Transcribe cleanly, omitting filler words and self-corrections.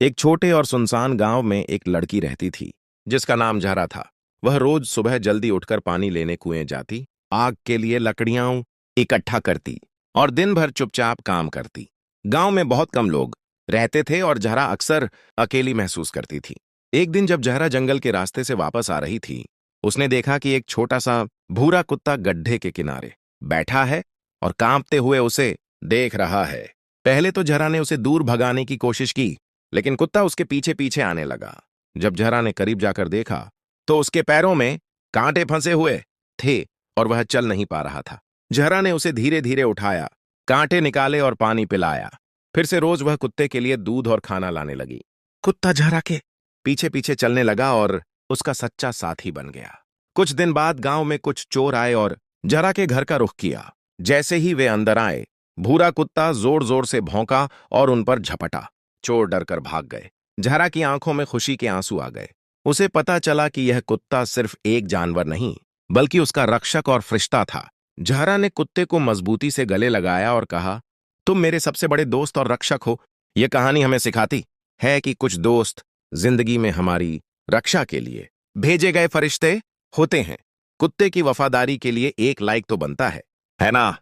एक छोटे और सुनसान गांव में एक लड़की रहती थी जिसका नाम जहरा था। वह रोज सुबह जल्दी उठकर पानी लेने कुएं जाती, आग के लिए लकड़ियां इकट्ठा करती और दिन भर चुपचाप काम करती। गांव में बहुत कम लोग रहते थे और जहरा अक्सर अकेली महसूस करती थी। एक दिन जब जहरा जंगल के रास्ते से वापस आ रही थी, उसने देखा कि एक छोटा सा भूरा कुत्ता गड्ढे के किनारे बैठा है और कांपते हुए उसे देख रहा है। पहले तो जहरा ने उसे दूर भगाने की कोशिश की, लेकिन कुत्ता उसके पीछे पीछे आने लगा। जब जहरा ने करीब जाकर देखा तो उसके पैरों में कांटे फंसे हुए थे और वह चल नहीं पा रहा था। जहरा ने उसे धीरे धीरे उठाया, कांटे निकाले और पानी पिलाया। फिर से रोज वह कुत्ते के लिए दूध और खाना लाने लगी। कुत्ता जहरा के पीछे पीछे चलने लगा और उसका सच्चा साथी बन गया। कुछ दिन बाद गांव में कुछ चोर आए और जहरा के घर का रुख किया। जैसे ही वे अंदर आए, भूरा कुत्ता जोर जोर से भौंका और उन पर झपटा। चोर डरकर भाग गए। जहरा की आंखों में खुशी के आंसू आ गए। उसे पता चला कि यह कुत्ता सिर्फ एक जानवर नहीं, बल्कि उसका रक्षक और फरिश्ता था। जहरा ने कुत्ते को मजबूती से गले लगाया और कहा, तुम मेरे सबसे बड़े दोस्त और रक्षक हो। यह कहानी हमें सिखाती है कि कुछ दोस्त जिंदगी में हमारी रक्षा के लिए भेजे गए फरिश्ते होते हैं। कुत्ते की वफादारी के लिए एक लाइक तो बनता है ना?